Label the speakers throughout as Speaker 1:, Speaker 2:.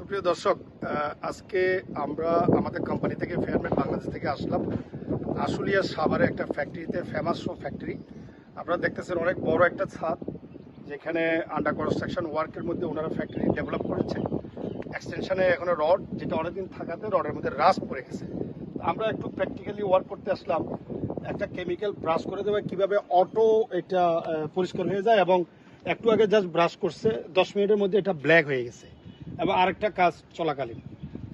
Speaker 1: সুপ্রিয় দর্শক, আজকে আমরা আমাদের কোম্পানি থেকে ফেয়ারমেট বাংলাদেশ থেকে আসলাম আশুলিয়া সাভারে একটা ফ্যাক্টরিতে, ফেমাস ফ্যাক্টরি। আপনারা দেখতেছেন অনেক বড় একটা ছাদ, যেখানে আন্ডার কনস্ট্রাকশন ওয়ার্কের মধ্যে ওনারা ফ্যাক্টরি ডেভেলপ করেছে। এক্সটেনশনে এখনো রড, যেটা অনেকদিন থাকাতে রডের মধ্যে রাস্ট পড়ে গেছে। আমরা একটু প্র্যাকটিক্যালি ওয়ার্ক করতে আসলাম, একটা কেমিক্যাল ব্রাশ করে দেবে কিভাবে অটো এটা পরিষ্কার হয়ে যায়, এবং একটু আগে জাস্ট ব্রাশ করছে 10 মিনিটের মধ্যে এটা ব্ল্যাক হয়ে গেছে এবং আরেকটা কাজ চলাকালীন।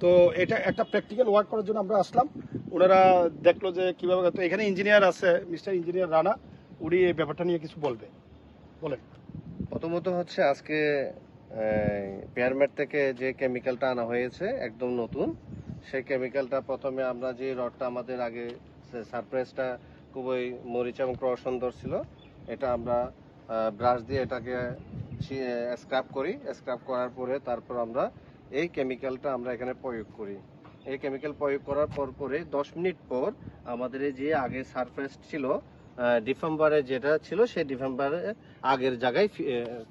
Speaker 1: তো এটা একটা প্র্যাকটিক্যাল ওয়ার্ক করার জন্য আমরা আসলাম। ওনারা দেখলো যে কিভাবে, তো এখানে ইঞ্জিনিয়ার আছে, মিস্টার ইঞ্জিনিয়ার রানা, উনি এই ব্যাপারটা নিয়ে কিছু বলবে। বলেন।
Speaker 2: প্রথমত হচ্ছে আজকে পেয়ারমেট থেকে যে কেমিক্যালটা আনা হয়েছে একদম নতুন, সেই কেমিক্যালটা প্রথমে আমরা যে রডটা আমাদের আগে সারপ্রাইজটা খুবই মরিচা এবং সুন্দর ছিল, এটা আমরা ব্রাশ দিয়ে এটাকে স্ক্রাব করি। স্ক্রাব করার পরে তারপর আমরা এই কেমিক্যালটা আমরা এখানে প্রয়োগ করি। এই কেমিক্যাল প্রয়োগ করার পরে 10 মিনিট পর আমাদের এই যে আগে সারফেস ছিল, ডিসেম্বরে যেটা ছিল সেই ডিসেম্বরে আগের জায়গায়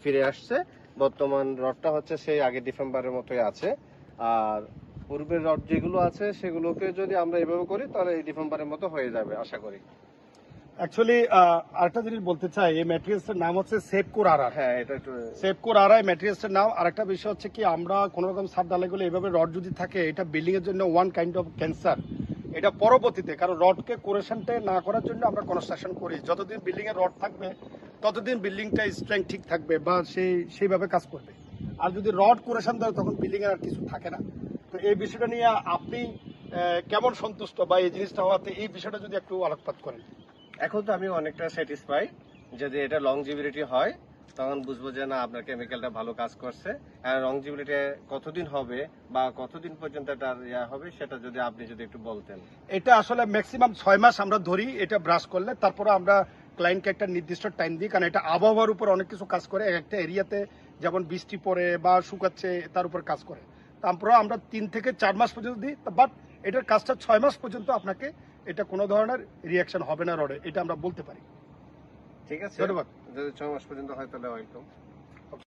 Speaker 2: ফিরে আসছে। বর্তমান রডটা হচ্ছে সেই আগে ডিসেম্বরের মতোই আছে। আর পূর্বের রড যেগুলো আছে সেগুলোকে যদি আমরা এভাবে করি তাহলে এই ডিসেম্বরের মতো হয়ে যাবে আশা করি।
Speaker 1: অ্যাকচুয়ালি আরেকটা জিনিস বলতে চাই, এই ম্যাটেরিয়ালসের নাম হচ্ছে সেফকোর আরআর।
Speaker 2: হ্যাঁ, এটা একটু
Speaker 1: সেফকোর আরআর ম্যাটেরিয়ালসের নাম। আরেকটা বিষয় হচ্ছে কি, আমরা কোনো রকম সাব ঢালাই করলে এভাবে রড যদি থাকে, এটা বিল্ডিং এর জন্য ওয়ান কাইন্ড অফ ক্যান্সার। এটা পরবর্তীতে, কারণ রডকে কোরেশনটা না করার জন্য আমরা কনস্ট্রাকশন করি। যতদিন বিল্ডিং এর রড থাকবে ততদিন বিল্ডিংটা স্ট্রেংথ ঠিক থাকবে বা সেইভাবে কাজ করবে। আর যদি রড কোরেশন দেয় তখন বিল্ডিং এর আর কিছু থাকে না। তো এই বিষয়টা নিয়ে আপনি কেমন সন্তুষ্ট, বা এই জিনিসটা হওয়াতে এই বিষয়টা যদি একটু আলোকপাত করেন।
Speaker 2: এখন তো আমি অনেকটা স্যাটিসফাই। যদি এটা লংজিভিটি হয় তখন বুঝবো যে না, আপনার কেমিক্যালটা ভালো কাজ করছে। আর লংজিভিটি কতদিন হবে বা কতদিন পর্যন্ত এটা হবে সেটা যদি আপনি একটু বলতেন।
Speaker 1: এটা আসলে ম্যাক্সিমাম 6 মাস আমরা ধরি এটা ব্রাশ করলে। তারপরে আমরা ক্লায়েন্টকে একটা নির্দিষ্ট টাইম দিই, কারণ এটা আবহাওয়ার উপর অনেক কিছু কাজ করে। একটা এরিয়াতে যেমন বৃষ্টি পড়ে বা শুকাচ্ছে, তার উপর কাজ করে। তারপরে আমরা 3 থেকে 4 মাস পর্যন্ত দিই, বাট এটার কাজটা 6 মাস পর্যন্ত আপনাকে এটা কোনো ধরনের রিয়াকশন হবে না রডে, এটা আমরা বলতে পারি।
Speaker 2: ঠিক আছে,
Speaker 1: ধন্যবাদ।
Speaker 2: যদি 6 মাস পর্যন্ত হয় তাহলে ওয়েলকাম।